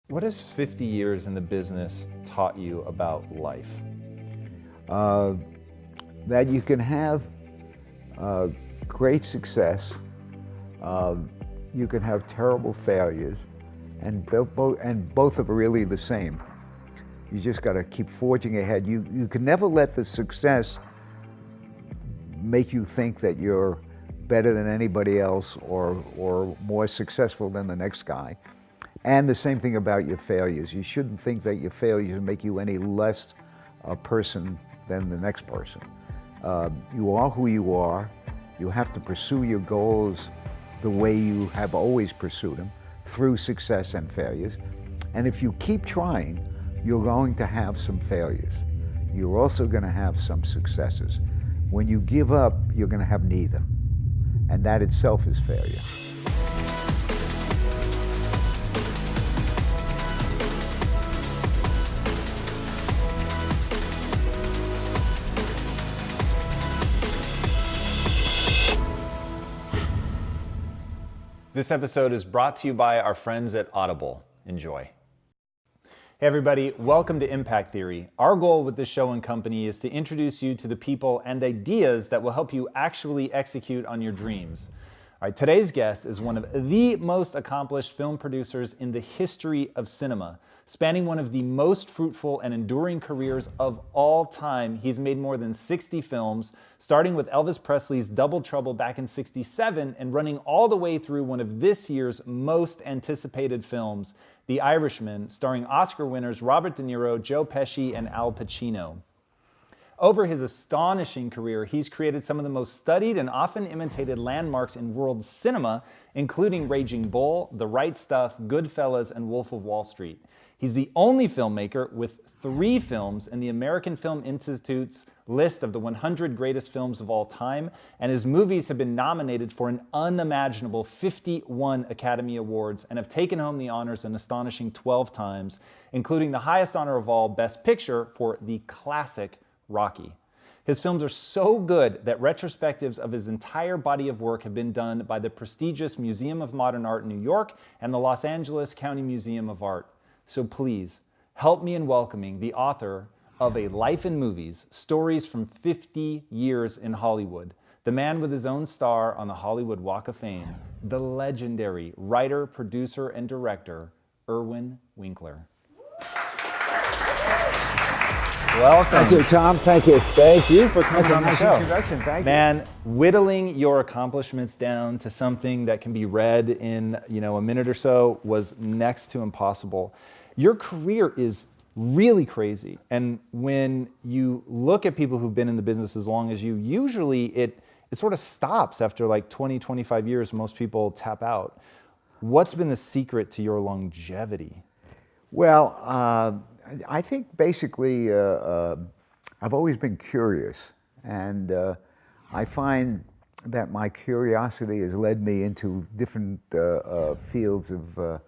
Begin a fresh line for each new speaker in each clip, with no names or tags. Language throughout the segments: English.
What has 50 years in the business taught you about life?
That you can have great success, uh, you can have terrible failures, and both are really the same. You just got to keep forging ahead. You can never let the success make you think that you're better than anybody else or more successful than the next guy. And the same thing about your failures. You shouldn't think that your failures make you any less a person than the next person. You are who you are. You have to pursue your goals the way you have always pursued them, through success and failures. And if you keep trying, you're going to have some failures. You're also going to have some successes. When you give up, you're going to have neither. And that itself is failure.
This episode is brought to you by our friends at Audible. Enjoy. Hey everybody, welcome to Impact Theory. Our goal with this show and company is to introduce you to the people and ideas that will help you actually execute on your dreams. All right, today's guest is one of the most accomplished film producers in the history of cinema. Spanning one of the most fruitful and enduring careers of all time, he's made more than 60 films, starting with Elvis Presley's Double Trouble back in '67 and running all the way through one of this year's most anticipated films, The Irishman, starring Oscar winners Robert De Niro, Joe Pesci, and Al Pacino. Over his astonishing career, he's created some of the most studied and often imitated landmarks in world cinema, including Raging Bull, The Right Stuff, Goodfellas, and Wolf of Wall Street. He's the only filmmaker with 3 films in the American Film Institute's list of the 100 greatest films of all time, and his movies have been nominated for an unimaginable 51 Academy Awards and have taken home the honors an astonishing 12 times, including the highest honor of all, Best Picture, for the classic Rocky. His films are so good that retrospectives of his entire body of work have been done by the prestigious Museum of Modern Art in New York and the Los Angeles County Museum of Art. So please, help me in welcoming the author of A Life in Movies, Stories from 50 Years in Hollywood, the man with his own star on the Hollywood Walk of Fame, the legendary writer, producer, and director, Irwin Winkler. Welcome.
Thank you, Tom. Thank you.
Thank you for coming on the
Nice
show.
introduction. Thank you.
Man, whittling your accomplishments down to something that can be read in, a minute or so was next to impossible. Your career is really crazy. And when you look at people who've been in the business as long as you, usually it sort of stops after like 20, 25 years. Most people tap out. What's been the secret to your longevity?
Well, I think basically I've always been curious, and I find that my curiosity has led me into different fields of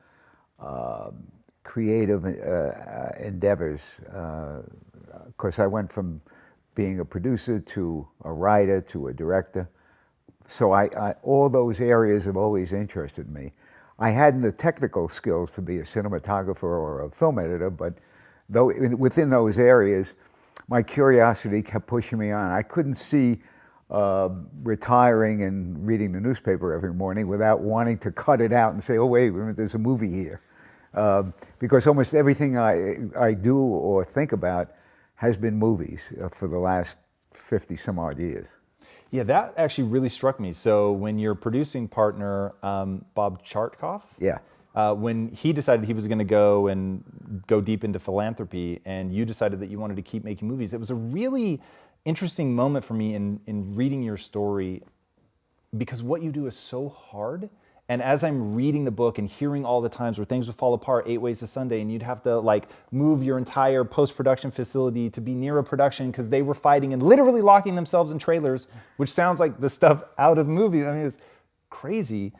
creative endeavors. Of course, I went from being a producer to a writer to a director, so all those areas have always interested me. I hadn't the technical skills to be a cinematographer or a film editor, but within those areas, my curiosity kept pushing me on. I couldn't see retiring and reading the newspaper every morning without wanting to cut it out and say, oh, wait a minute, there's a movie here. Because almost everything I do or think about has been movies for the last 50 some odd years.
Yeah, that actually really struck me. So when your producing partner, Bob Chartkoff,
Yeah.
When he decided he was going to go deep into philanthropy, and you decided that you wanted to keep making movies, it was a really interesting moment for me in reading your story, because what you do is so hard. And as I'm reading the book and hearing all the times where things would fall apart, 8 Ways to Sunday, and you'd have to like move your entire post-production facility to be near a production because they were fighting and literally locking themselves in trailers, which sounds like the stuff out of movies. I mean, it was crazy.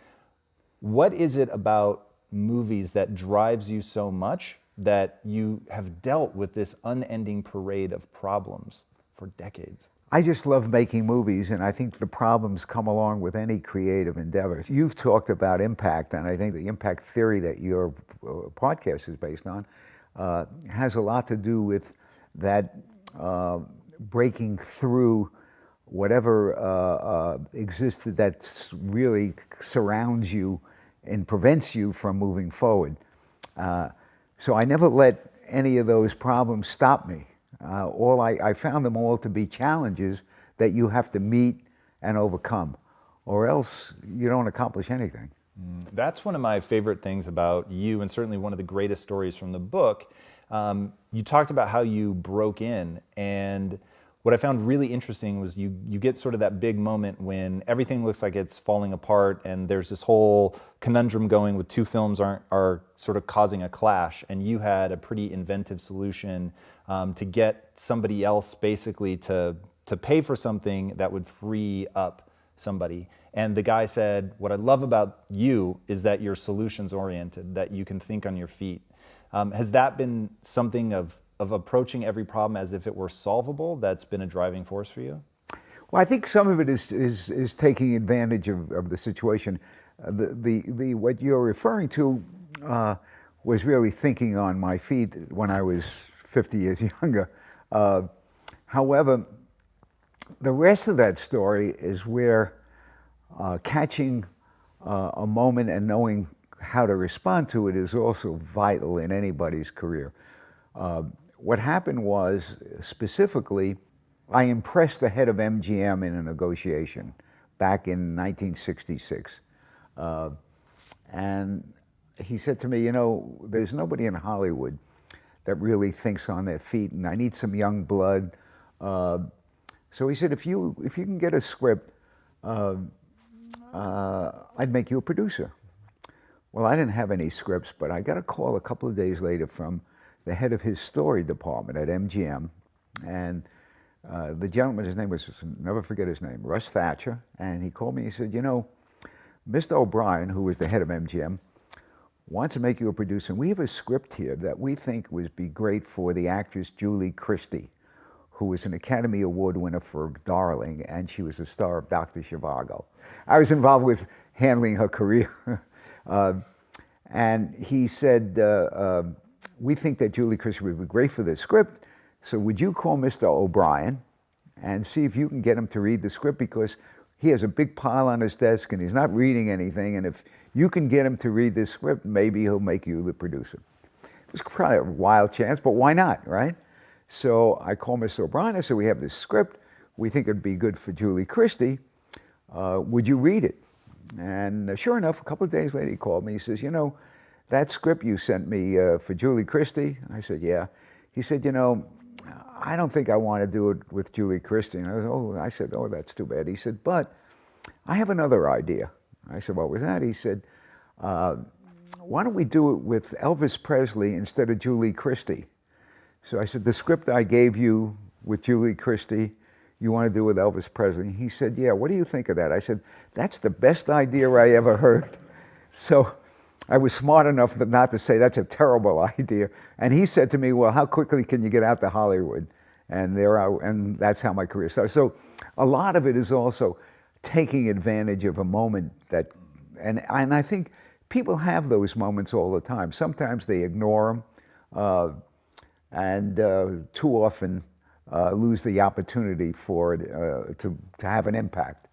What is it about movies that drives you so much that you have dealt with this unending parade of problems for decades?
I just love making movies, and I think the problems come along with any creative endeavor. You've talked about impact, and I think the impact theory that your podcast is based on has a lot to do with that breaking through whatever existed that really surrounds you and prevents you from moving forward. So I never let any of those problems stop me. I found them all to be challenges that you have to meet and overcome, or else you don't accomplish anything.
That's one of my favorite things about you, and certainly one of the greatest stories from the book. You talked about how you broke in, and what I found really interesting was you get sort of that big moment when everything looks like it's falling apart, and there's this whole conundrum going with two films are sort of causing a clash, and you had a pretty inventive solution to get somebody else basically to pay for something that would free up somebody. And the guy said, what I love about you is that you're solutions oriented, that you can think on your feet. Has that been something of approaching every problem as if it were solvable that's been a driving force for you?
Well, I think some of it is taking advantage of the situation. What you're referring to was really thinking on my feet when I was 50 years younger. However, the rest of that story is where catching a moment and knowing how to respond to it is also vital in anybody's career. What happened was, specifically, I impressed the head of MGM in a negotiation back in 1966. And he said to me, you know, there's nobody in Hollywood that really thinks on their feet, and I need some young blood. So he said, if you can get a script, I'd make you a producer. Well, I didn't have any scripts, but I got a call a couple of days later from the head of his story department at MGM, and the gentleman, his name was, never forget his name, Russ Thatcher, and he called me, he said, you know, Mr. O'Brien, who was the head of MGM, wants to make you a producer, and we have a script here that we think would be great for the actress Julie Christie, who was an Academy Award winner for Darling, and she was the star of Dr. Zhivago. I was involved with handling her career. And he said, we think that Julie Christie would be great for this script, so would you call Mr. O'Brien and see if you can get him to read the script, because he has a big pile on his desk and he's not reading anything, and if you can get him to read this script, maybe he'll make you the producer. It was probably a wild chance, but why not, right? So I called Mr. O'Brien, I said, we have this script, we think it'd be good for Julie Christie, would you read it? And sure enough, a couple of days later he called me, he says, you know, that script you sent me for Julie Christie? I said, yeah. He said, you know, I don't think I want to do it with Julie Christie. And I said, oh, that's too bad. He said, but I have another idea. I said, what was that? He said, why don't we do it with Elvis Presley instead of Julie Christie? So I said, the script I gave you with Julie Christie, you want to do with Elvis Presley? He said, yeah, what do you think of that? I said, that's the best idea I ever heard. So I was smart enough not to say that's a terrible idea. And he said to me, well, how quickly can you get out to Hollywood? And that's how my career started. So a lot of it is also taking advantage of a moment that, and I think people have those moments all the time. Sometimes they ignore them, and too often lose the opportunity for it to have an impact.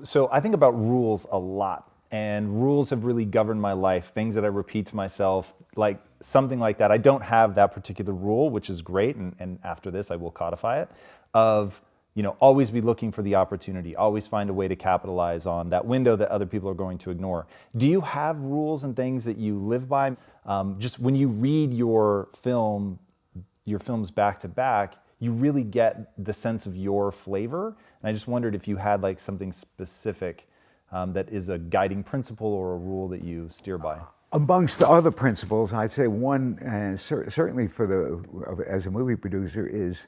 So I think about rules a lot, and rules have really governed my life, things that I repeat to myself, like something like that. I don't have that particular rule, which is great, and after this I will codify it, of, you know, always be looking for the opportunity, always find a way to capitalize on that window that other people are going to ignore. Do you have rules and things that you live by? Just when you read your films back to back, you really get the sense of your flavor. And I just wondered if you had like something specific that is a guiding principle or a rule that you steer by.
Amongst the other principles, I'd say one, and certainly as a movie producer, is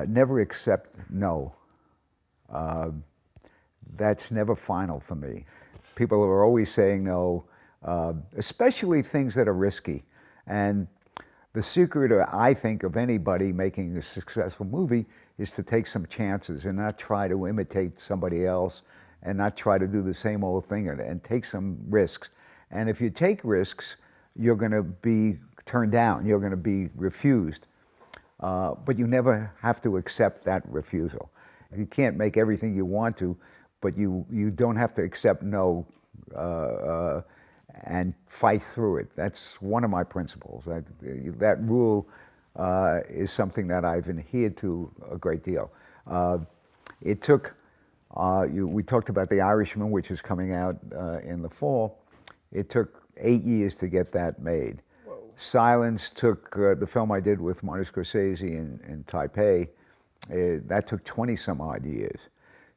never accept no. That's never final for me. People are always saying no, especially things that are risky. And The secret, I think, of anybody making a successful movie is to take some chances and not try to imitate somebody else and not try to do the same old thing and take some risks. And if you take risks, you're going to be turned down, you're going to be refused. But you never have to accept that refusal. You can't make everything you want to, but you don't have to accept no and fight through it. That's one of my principles. That rule is something that I've adhered to a great deal. It took, we talked about The Irishman, which is coming out in the fall. It took 8 years to get that made. Whoa. Silence took, the film I did with Martin Scorsese in Taipei, that took 20 some odd years.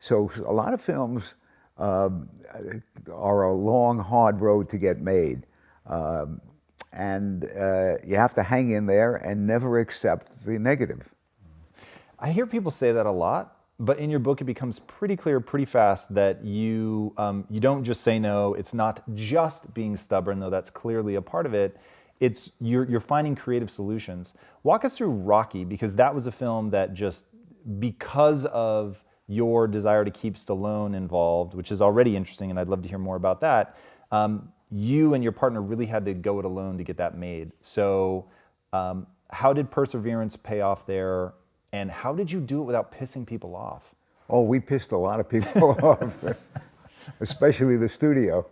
So a lot of films are a long, hard road to get made. And you have to hang in there and never accept the negative.
I hear people say that a lot, but in your book it becomes pretty clear pretty fast that you don't just say no. It's not just being stubborn, though that's clearly a part of it. It's you're finding creative solutions. Walk us through Rocky, because that was a film that just, because of your desire to keep Stallone involved, which is already interesting, and I'd love to hear more about that, you and your partner really had to go it alone to get that made. So how did perseverance pay off there, and how did you do it without pissing people off?
Oh, we pissed a lot of people off, especially the studio.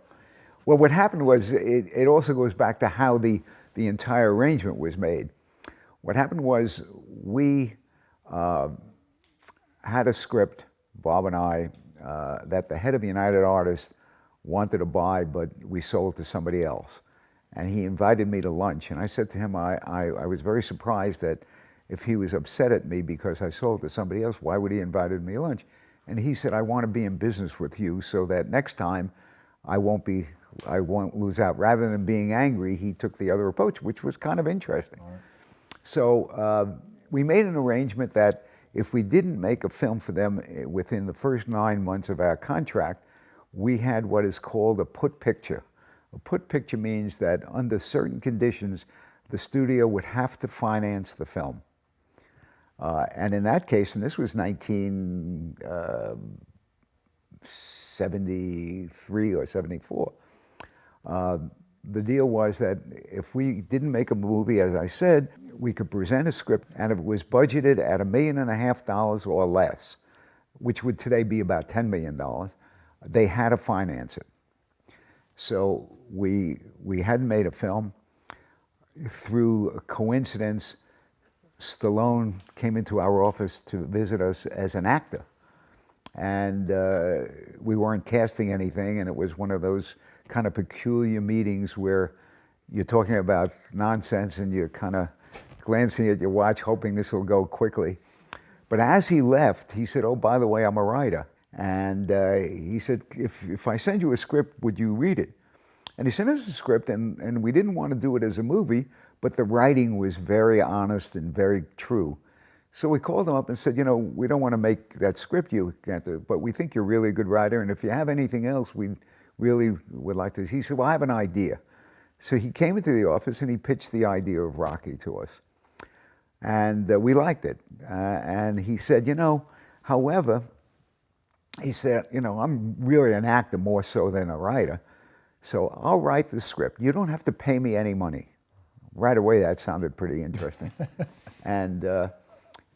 Well, what happened was, it also goes back to how the entire arrangement was made. What happened was, we had a script, Bob and I, that the head of United Artists wanted to buy, but we sold to somebody else. And he invited me to lunch, and I said to him, I was very surprised that if he was upset at me because I sold to somebody else, why would he invited me to lunch? And he said, I want to be in business with you so that next time I won't lose out. Rather than being angry, he took the other approach, which was kind of interesting. Right. So we made an arrangement that if we didn't make a film for them within the first 9 months of our contract, we had what is called a put picture. A put picture means that under certain conditions, the studio would have to finance the film. And in that case, and this was 1973 or 74, the deal was that if we didn't make a movie, as I said, we could present a script, and if it was budgeted at $1.5 million or less, which would today be about $10 million, they had to finance it. So we hadn't made a film. Through a coincidence, Stallone came into our office to visit us as an actor. And we weren't casting anything, and it was one of those kind of peculiar meetings where you're talking about nonsense and you're kind of glancing at your watch, hoping this will go quickly. But as he left, he said, oh, by the way, I'm a writer. And he said, if I send you a script, would you read it? And he sent us a script, and we didn't want to do it as a movie, but the writing was very honest and very true. So we called him up and said, you know, we don't want to make that script you can't do, but we think you're really a good writer, and if you have anything else, we really would like to. He said, well, I have an idea. So he came into the office and he pitched the idea of Rocky to us. And we liked it. And he said, you know, however, he said, you know, I'm really an actor more so than a writer. So I'll write the script. You don't have to pay me any money. Right away, that sounded pretty interesting. And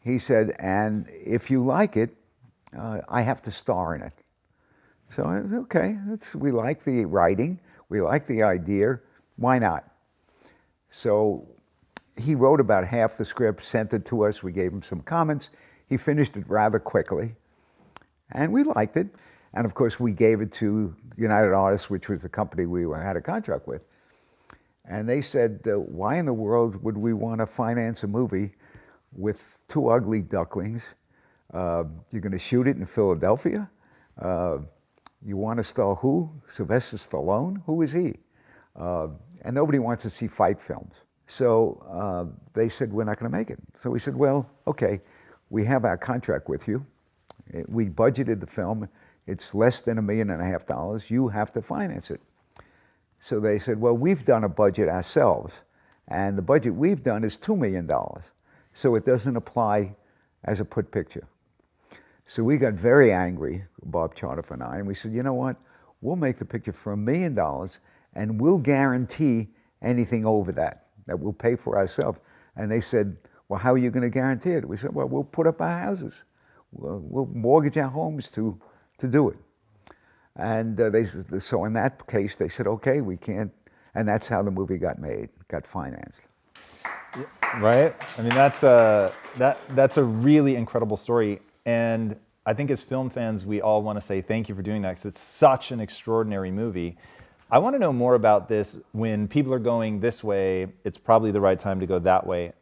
he said, and if you like it, I have to star in it. So I said, okay, we like the writing, we like the idea, why not? So he wrote about half the script, sent it to us, we gave him some comments. He finished it rather quickly, and we liked it. And of course, we gave it to United Artists, which was the company we had a contract with. And they said, why in the world would we want to finance a movie with two ugly ducklings? You're going to shoot it in Philadelphia? You want to star who? Sylvester Stallone? Who is he? And nobody wants to see fight films. So they said, we're not going to make it. So we said, well, okay, we have our contract with you. We budgeted the film. It's less than $1.5 million. You have to finance it. So they said, well, we've done a budget ourselves, And the budget we've done is $2 million. So it doesn't apply as a put picture. So we got very angry, Bob Chartoff and I, and we said, you know what? We'll make the picture for $1 million and we'll guarantee anything over that we'll pay for ourselves. And they said, well, how are you going to guarantee it? We said, well, we'll put up our houses. We'll mortgage our homes to do it. And so in that case, they said, okay, we can't. And that's how the movie got made, got financed.
Right? I mean, that's a really incredible story. And I think as film fans, we all want to say thank you for doing that because it's such an extraordinary movie. I want to know more about this. When people are going this way, it's probably the right time to go that way.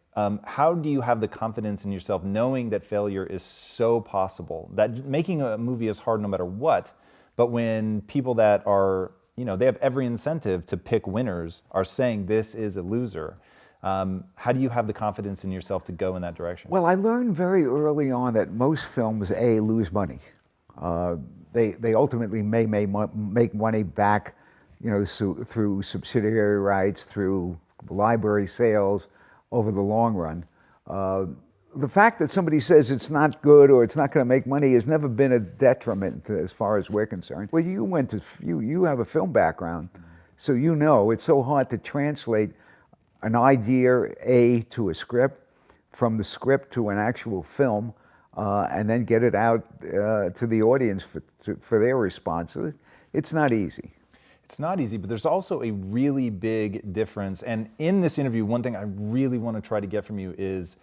How do you have the confidence in yourself knowing that failure is so possible, that making a movie is hard no matter what, but when people that are, they have every incentive to pick winners are saying this is a loser, how do you have the confidence in yourself to go in that direction?
Well, I learned very early on that most films, lose money. They ultimately may make money back, through subsidiary rights, through library sales over the long run. The fact that somebody says it's not good or it's not going to make money has never been a detriment as far as we're concerned. Well, you have a film background, so it's so hard to translate an idea to a script, from the script to an actual film, and then get it out to the audience for their response. So it's not easy.
It's not easy, but there's also a really big difference. And in this interview, one thing I really want to try to get from you is,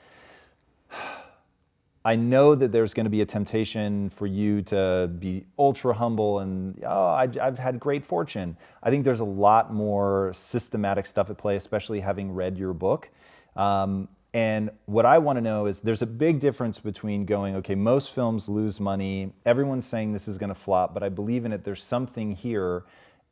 I know that there's going to be a temptation for you to be ultra humble and, I've had great fortune. I think there's a lot more systematic stuff at play, especially having read your book. And what I want to know is, there's a big difference between going, okay, most films lose money, everyone's saying this is going to flop, but I believe in it, there's something here.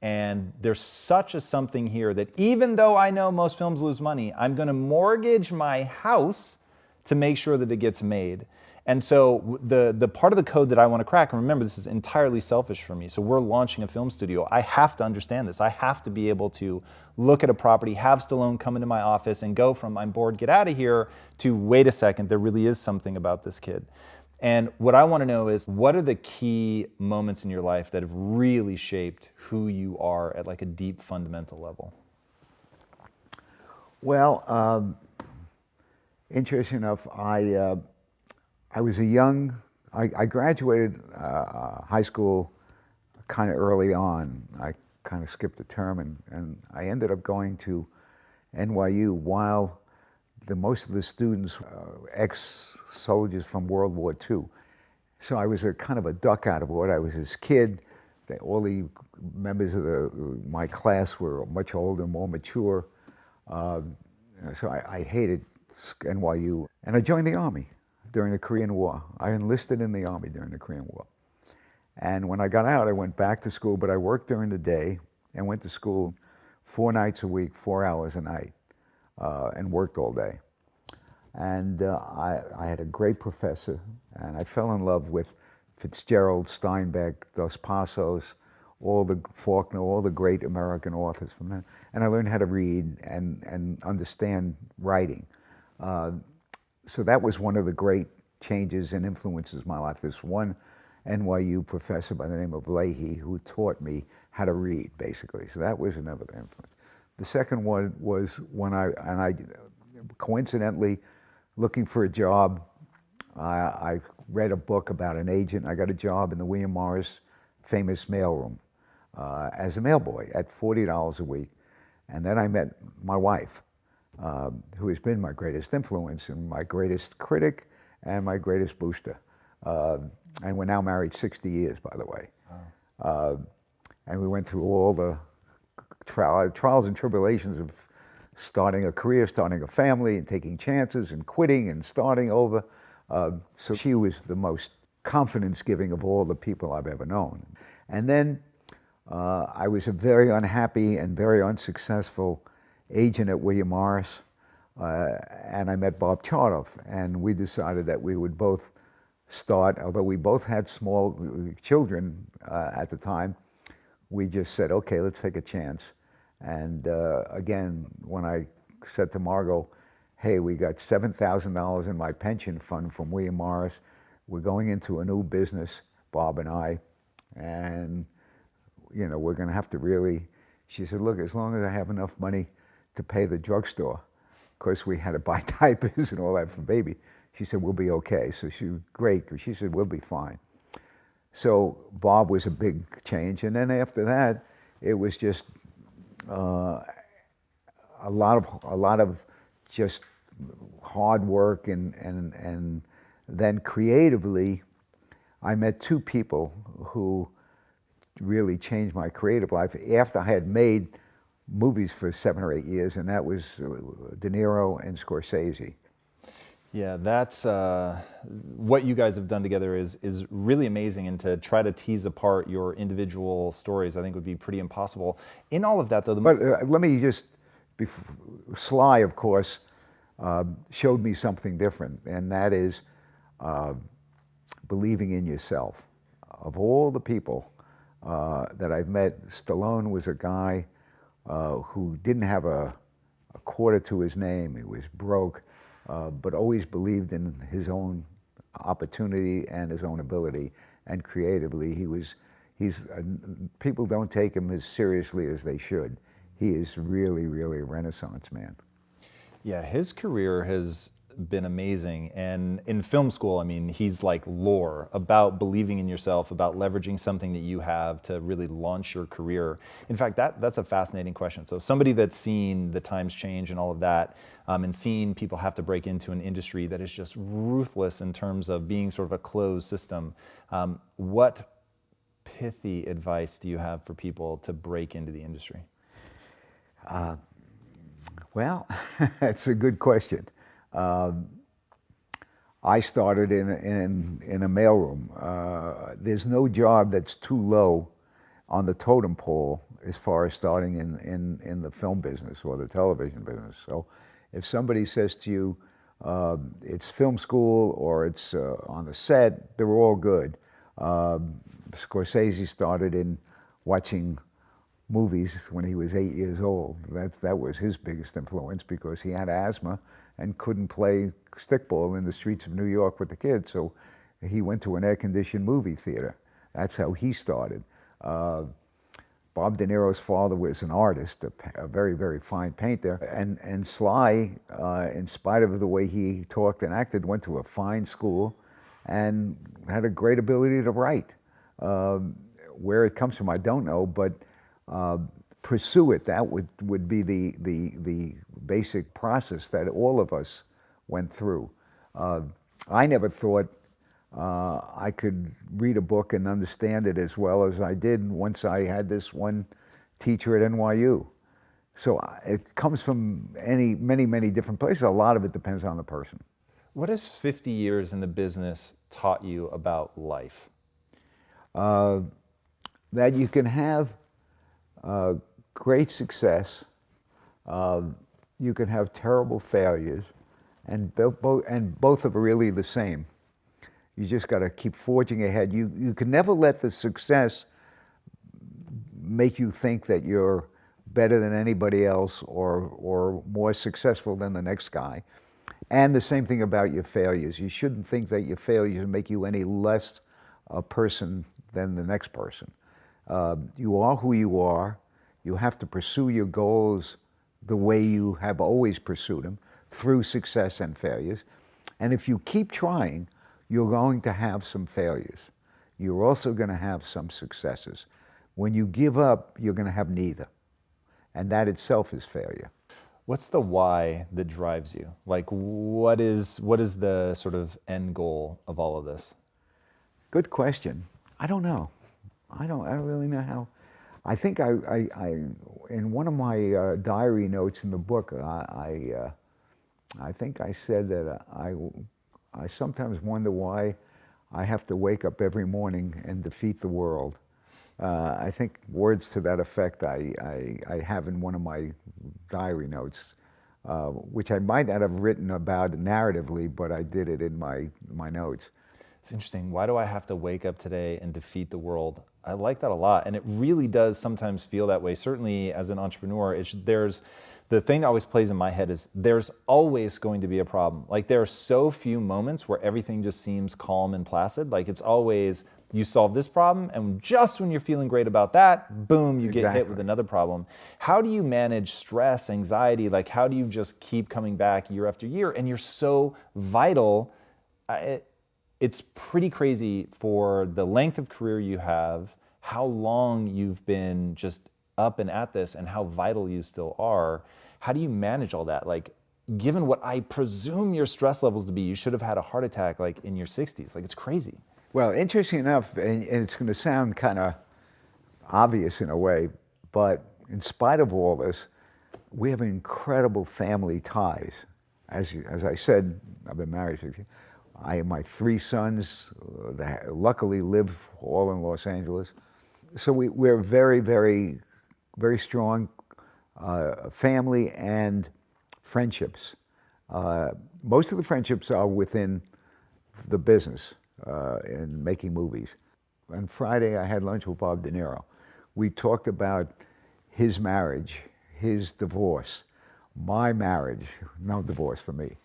And there's such a something here that even though I know most films lose money, I'm going to mortgage my house to make sure that it gets made. And so the part of the code that I want to crack, and remember, this is entirely selfish for me. So we're launching a film studio. I have to understand this. I have to be able to look at a property, have Stallone come into my office and go from I'm bored, get out of here, to wait a second, there really is something about this kid. And what I want to know is, what are the key moments in your life that have really shaped who you are at like a deep fundamental level?
Well, interesting enough, I was I graduated high school kind of early on. I kind of skipped a term, and I ended up going to NYU while most of the students, ex-soldiers from World War II. So I was a kind of a duck out of order. I was this kid. All the members of my class were much older, more mature. So I hated NYU. And I joined the Army during the Korean War. I enlisted in the Army during the Korean War. And when I got out, I went back to school, but I worked during the day and went to school 4 nights a week, 4 hours a night. And worked all day. And I had a great professor, and I fell in love with Fitzgerald, Steinbeck, Dos Passos, Faulkner, all the great American authors from that. And I learned how to read and understand writing. So that was one of the great changes and influences in my life. This one NYU professor by the name of Leahy who taught me how to read, basically. So that was another influence. The second one was when I coincidentally, looking for a job, I read a book about an agent. I got a job in the William Morris famous mailroom as a mailboy at $40 a week. And then I met my wife, who has been my greatest influence and my greatest critic and my greatest booster. And we're now married 60 years, by the way. And we went through all the trials and tribulations of starting a career, starting a family, and taking chances, and quitting, and starting over. So she was the most confidence-giving of all the people I've ever known. And then I was a very unhappy and very unsuccessful agent at William Morris, and I met Bob Chartoff, and we decided that we would both start, although we both had small children at the time, we just said, okay, let's take a chance. And again, when I said to Margot, hey, we got $7,000 in my pension fund from William Morris. We're going into a new business, Bob and I, and we're going to have to really, she said, look, as long as I have enough money to pay the drugstore, of course we had to buy diapers and all that for baby. She said, we'll be okay. So she was great, because she said, we'll be fine. So Bob was a big change. And then after that, it was just a lot of just hard work, and then creatively, I met two people who really changed my creative life after I had made movies for 7 or 8 years, and that was De Niro and Scorsese.
Yeah, that's what you guys have done together is really amazing, and to try to tease apart your individual stories, I think would be pretty impossible. In all of that, though,
let me just, Sly, of course, showed me something different, and that is believing in yourself. Of all the people that I've met, Stallone was a guy who didn't have a quarter to his name. He was broke, but always believed in his own opportunity and his own ability, and creatively people don't take him as seriously as they should. He is really, really a Renaissance man.
Yeah, his career has been amazing. And in film school, I mean, he's like lore about believing in yourself, about leveraging something that you have to really launch your career. In fact, that's a fascinating question. So somebody that's seen the times change and all of that, and seen people have to break into an industry that is just ruthless in terms of being sort of a closed system, what pithy advice do you have for people to break into the industry?
Well, that's a good question. I started in a mailroom. There's no job that's too low on the totem pole as far as starting in the film business or the television business. So if somebody says to you, it's film school or it's on the set, they're all good. Scorsese started in watching movies when he was 8 years old. That was his biggest influence, because he had asthma and couldn't play stickball in the streets of New York with the kids. So he went to an air-conditioned movie theater. That's how he started. Bob De Niro's father was an artist, a very, very fine painter. And Sly, in spite of the way he talked and acted, went to a fine school and had a great ability to write. Where it comes from, I don't know, but pursue it. That would be the basic process that all of us went through. I never thought I could read a book and understand it as well as I did once I had this one teacher at NYU. So it comes from many different places. A lot of it depends on the person.
What has 50 years in the business taught you about life?
That you can have great success, you can have terrible failures, and both are really the same. You just got to keep forging ahead. You can never let the success make you think that you're better than anybody else or more successful than the next guy. And the same thing about your failures. You shouldn't think that your failures make you any less a person than the next person. You are who you are. You have to pursue your goals the way you have always pursued them, through success and failures. And if you keep trying, you're going to have some failures. You're also going to have some successes. When you give up, you're going to have neither. And that itself is failure.
What's the why that drives you? Like, what is the sort of end goal of all of this?
Good question. I don't know. I don't really know how. I think I in one of my diary notes in the book, I think I said that I sometimes wonder why I have to wake up every morning and defeat the world. I think words to that effect I have in one of my diary notes, which I might not have written about narratively, but I did it in my notes.
It's interesting. Why do I have to wake up today and defeat the world? I like that a lot, and it really does sometimes feel that way. Certainly, as an entrepreneur, there's the thing that always plays in my head is there's always going to be a problem. Like there are so few moments where everything just seems calm and placid. Like it's always you solve this problem, and just when you're feeling great about that, boom, you get hit with another problem. How do you manage stress, anxiety? Like how do you just keep coming back year after year? And you're so vital. It's pretty crazy for the length of career you have, how long you've been just up and at this, and how vital you still are. How do you manage all that? Like, given what I presume your stress levels to be, you should have had a heart attack like in your 60s. Like, it's crazy.
Well, interesting enough, and it's going to sound kind of obvious in a way, but in spite of all this, we have incredible family ties. As I said, I've been married 6 years. My 3 sons luckily live all in Los Angeles. So we're very, very, very strong family and friendships. Most of the friendships are within the business in making movies. On Friday, I had lunch with Bob De Niro. We talked about his marriage, his divorce, my marriage, no divorce for me.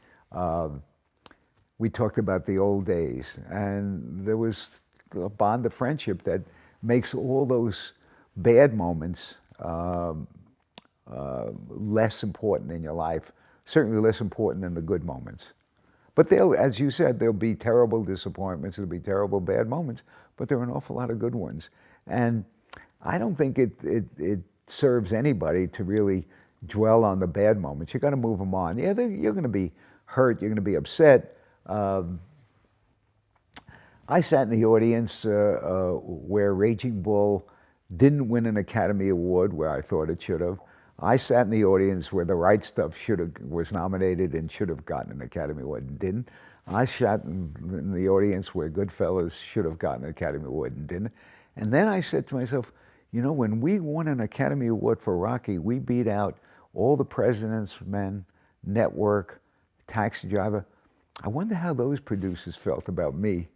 We talked about the old days, and there was a bond of friendship that makes all those bad moments less important in your life, certainly less important than the good moments. But as you said, there'll be terrible disappointments, there'll be terrible bad moments, but there are an awful lot of good ones. And I don't think it serves anybody to really dwell on the bad moments. You got to move them on. Yeah, you're going to be hurt, you're going to be upset. I sat in the audience where Raging Bull didn't win an Academy Award where I thought it should have. I sat in the audience where The Right Stuff was nominated and should have gotten an Academy Award and didn't. I sat in the audience where Goodfellas should have gotten an Academy Award and didn't. And then I said to myself, you know, when we won an Academy Award for Rocky, we beat out All the President's Men, Network, Taxi Driver. I wonder how those producers felt about me.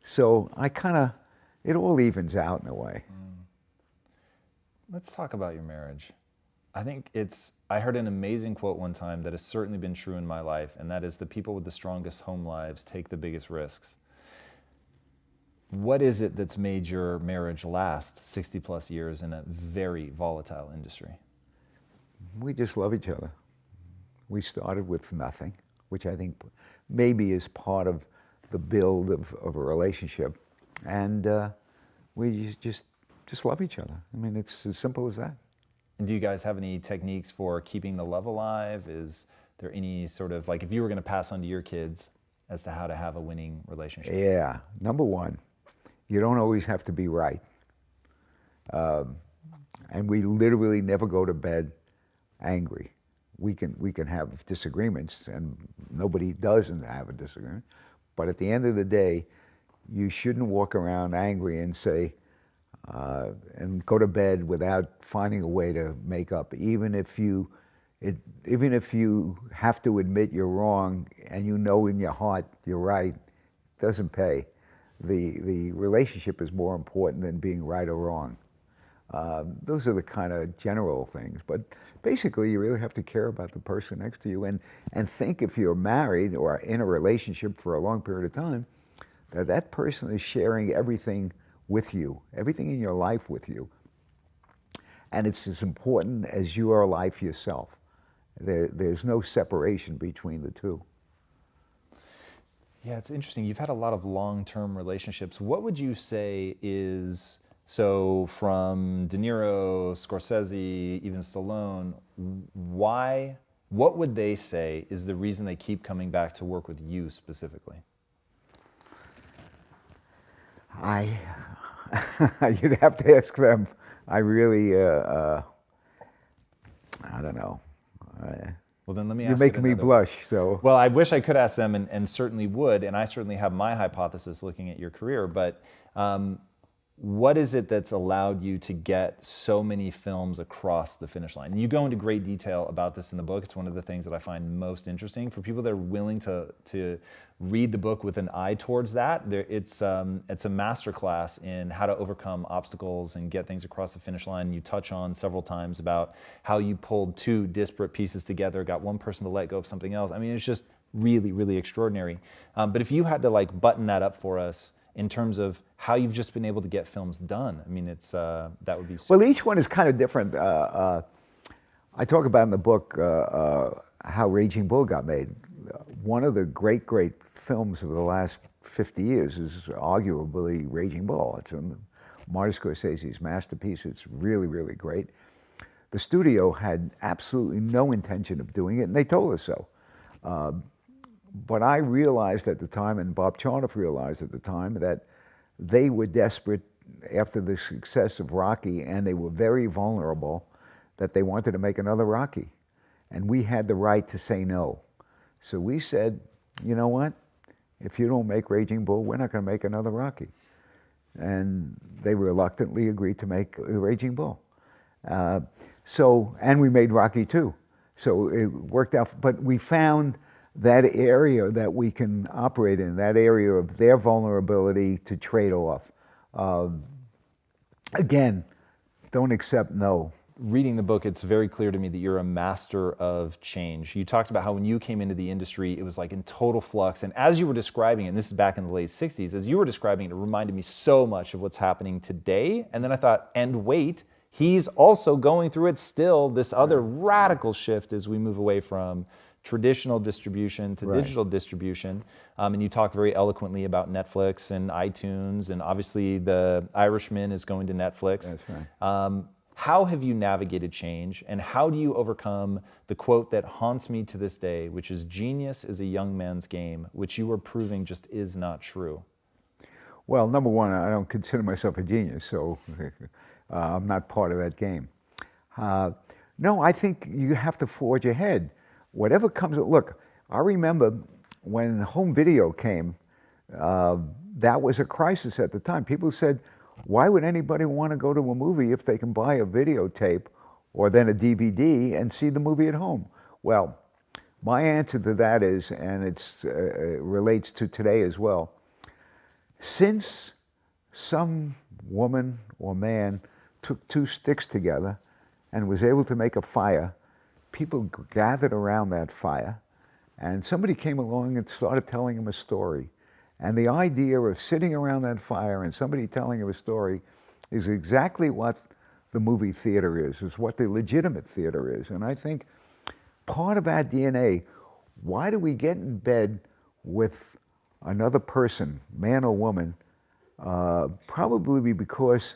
So it all evens out in a way.
Let's talk about your marriage. I heard an amazing quote one time that has certainly been true in my life, and that is the people with the strongest home lives take the biggest risks. What is it that's made your marriage last 60 plus years in a very volatile industry?
We just love each other. We started with nothing, which I think maybe is part of the build of a relationship. And we just love each other. I mean, it's as simple as that.
And do you guys have any techniques for keeping the love alive? Is there any sort of, like, if you were going to pass on to your kids as to how to have a winning relationship?
Yeah. Number one, you don't always have to be right. And we literally never go to bed angry. We can have disagreements, and nobody doesn't have a disagreement. But at the end of the day, you shouldn't walk around angry and say, and go to bed without finding a way to make up. Even if you have to admit you're wrong and you know in your heart you're right, it doesn't pay. The relationship is more important than being right or wrong. Those are the kind of general things. But basically, you really have to care about the person next to you and think, if you're married or in a relationship for a long period of time, that person is sharing everything with you, everything in your life with you. And it's as important as your life yourself. There's no separation between the two.
Yeah, it's interesting. You've had a lot of long-term relationships. What would you say is, so from De Niro, Scorsese, even Stallone, what would they say is the reason they keep coming back to work with you specifically?
You'd have to ask them. I really, I don't know.
Well, then let me ask
You're making me blush, so.
Well, I wish I could ask them, and certainly would, and I certainly have my hypothesis looking at your career, but what is it that's allowed you to get so many films across the finish line? And you go into great detail about this in the book. It's one of the things that I find most interesting. For people that are willing to read the book with an eye towards that, it's a masterclass in how to overcome obstacles and get things across the finish line. You touch on several times about how you pulled two disparate pieces together, got one person to let go of something else. I mean, it's just really, really extraordinary. But if you had to like button that up for us, in terms of how you've just been able to get films done. I mean, it's that would be super.
Well, each one is kind of different. I talk about in the book how Raging Bull got made. One of the great films of the last 50 years is arguably Raging Bull. It's Martin Scorsese's masterpiece. It's really, really great. The studio had absolutely no intention of doing it, and they told us so. But I realized at the time, and Bob Charnoff realized at the time, that they were desperate after the success of Rocky, and they were very vulnerable, that they wanted to make another Rocky. And we had the right to say no. So we said, you know what? If you don't make Raging Bull, we're not going to make another Rocky. And they reluctantly agreed to make Raging Bull. And we made Rocky 2. So it worked out, but we found that area that we can operate in, that area of their vulnerability to trade off. Again, don't accept no.
Reading the book, it's very clear to me that you're a master of change. You talked about how when you came into the industry, it was like in total flux. And as you were describing it, and this is back in the late 60s, as you were describing it, it reminded me so much of what's happening today. And then I thought, and wait, he's also going through it still, this other radical shift as we move away from traditional distribution to digital distribution. And you talk very eloquently about Netflix and iTunes, and obviously The Irishman is going to Netflix.
That's right.
How have you navigated change, and how do you overcome the quote that haunts me to this day, which is genius is a young man's game, which you are proving just is not true?
Well, number one, I don't consider myself a genius, so I'm not part of that game. No, I think you have to forge ahead. Whatever comes, look, I remember when home video came, that was a crisis at the time. People said, why would anybody want to go to a movie if they can buy a videotape or then a DVD and see the movie at home? Well, my answer to that is, and it relates to today as well, since some woman or man took two sticks together and was able to make a fire, people gathered around that fire, and somebody came along and started telling them a story. And the idea of sitting around that fire and somebody telling them a story is exactly what the movie theater is what the legitimate theater is. And I think part of our DNA, why do we get in bed with another person, man or woman? Probably because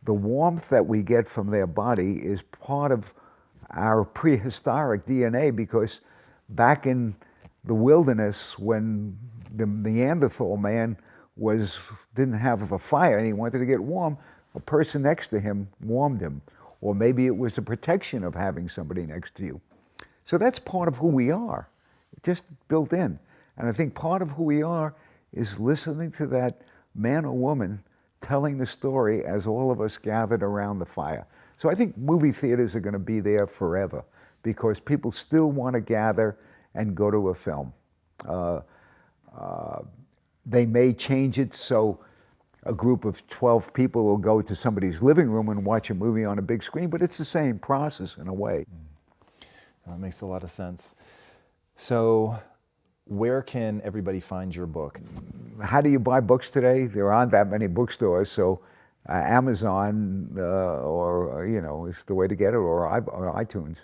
the warmth that we get from their body is part of our prehistoric DNA, because back in the wilderness, when the Neanderthal man didn't have a fire and he wanted to get warm, a person next to him warmed him. Or maybe it was the protection of having somebody next to you. So that's part of who we are, just built in. And I think part of who we are is listening to that man or woman telling the story as all of us gathered around the fire. So I think movie theaters are going to be there forever, because people still want to gather and go to a film. They may change it so a group of 12 people will go to somebody's living room and watch a movie on a big screen, but it's the same process in a way.
That makes a lot of sense. So where can everybody find your book?
How do you buy books today? There aren't that many bookstores, so Amazon is the way to get it, or iTunes.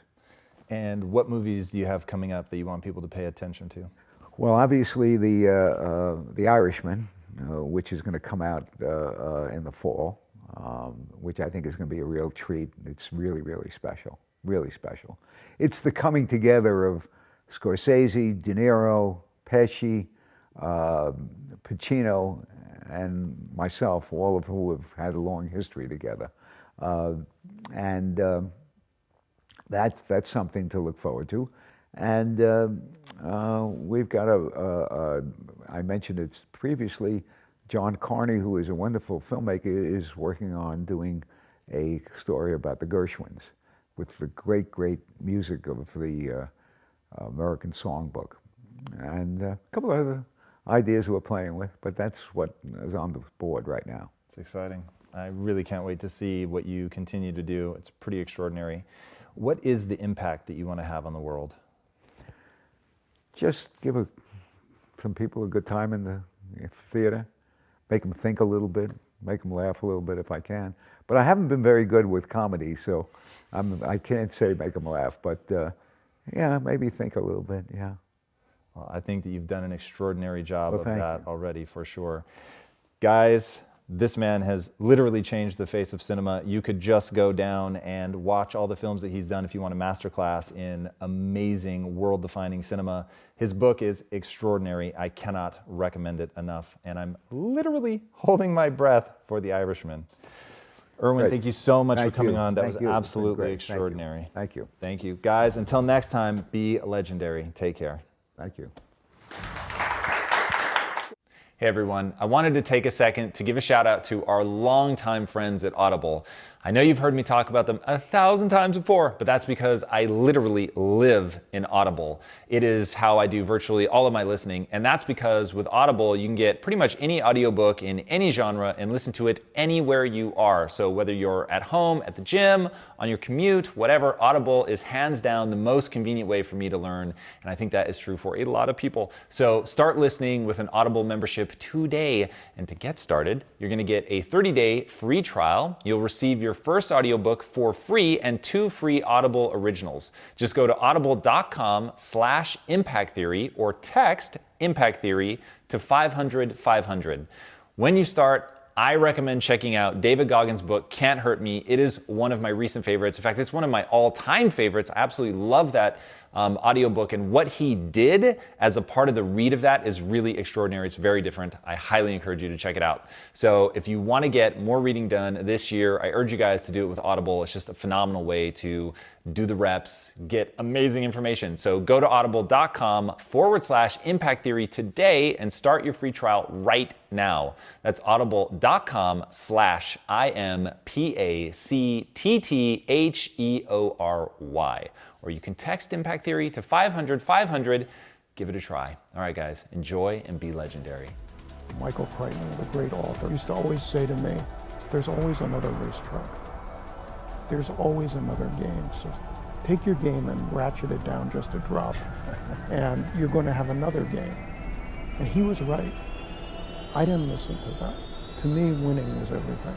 And what movies do you have coming up that you want people to pay attention to?
Well, obviously the Irishman, which is going to come out in the fall, which I think is going to be a real treat. It's really, really special, really special. It's the coming together of Scorsese, De Niro, Pesci, Pacino, and myself, all of who have had a long history together. That's something to look forward to. And we've got I mentioned it previously, John Carney, who is a wonderful filmmaker, is working on doing a story about the Gershwins with the great, great music of the American Songbook. And a couple of other ideas we're playing with, but that's what is on the board right now.
It's exciting. I really can't wait to see what you continue to do. It's pretty extraordinary. What is the impact that you want to have on the world?
Just give some people a good time in the theater, make them think a little bit, make them laugh a little bit if I can. But I haven't been very good with comedy, so I can't say make them laugh, but yeah, maybe think a little bit, yeah.
Well, I think that you've done an extraordinary job of that
you.
already, for sure. Guys, this man has literally changed the face of cinema. You could just go down and watch all the films that he's done if you want a masterclass in amazing, world-defining cinema. His book is extraordinary. I cannot recommend it enough. And I'm literally holding my breath for The Irishman. Erwin, thank you so much for coming on. That was absolutely extraordinary.
Thank you.
Thank you. Guys, until next time, be legendary. Take care.
Thank you.
Hey everyone, I wanted to take a second to give a shout out to our longtime friends at Audible. I know you've heard me talk about them 1,000 times before, but that's because I literally live in Audible. It is how I do virtually all of my listening, and that's because with Audible, you can get pretty much any audiobook in any genre and listen to it anywhere you are. So whether you're at home, at the gym, on your commute, whatever, Audible is hands down the most convenient way for me to learn, and I think that is true for a lot of people. So start listening with an Audible membership today, and to get started, you're gonna get a 30-day free trial. You'll receive your first audiobook for free and 2 free Audible originals. Just go to audible.com/Impact Theory or text Impact Theory to 500-500. When you start, I recommend checking out David Goggins' book, Can't Hurt Me. It is one of my recent favorites. In fact, it's one of my all-time favorites. I absolutely love that audiobook, and what he did as a part of the read of that is really extraordinary. It's very different. I highly encourage you to check it out. So if you want to get more reading done this year, I urge you guys to do it with Audible. It's just a phenomenal way to do the reps, get amazing information. So go to audible.com/Impact Theory today and start your free trial right now. That's audible.com/IMPACTTHEORY. Or you can text Impact Theory to 500-500. Give it a try. All right, guys, enjoy and be legendary.
Michael Crichton, the great author, used to always say to me, there's always another racetrack. There's always another game. So take your game and ratchet it down just a drop, and you're going to have another game. And he was right. I didn't listen to that. To me, winning was everything.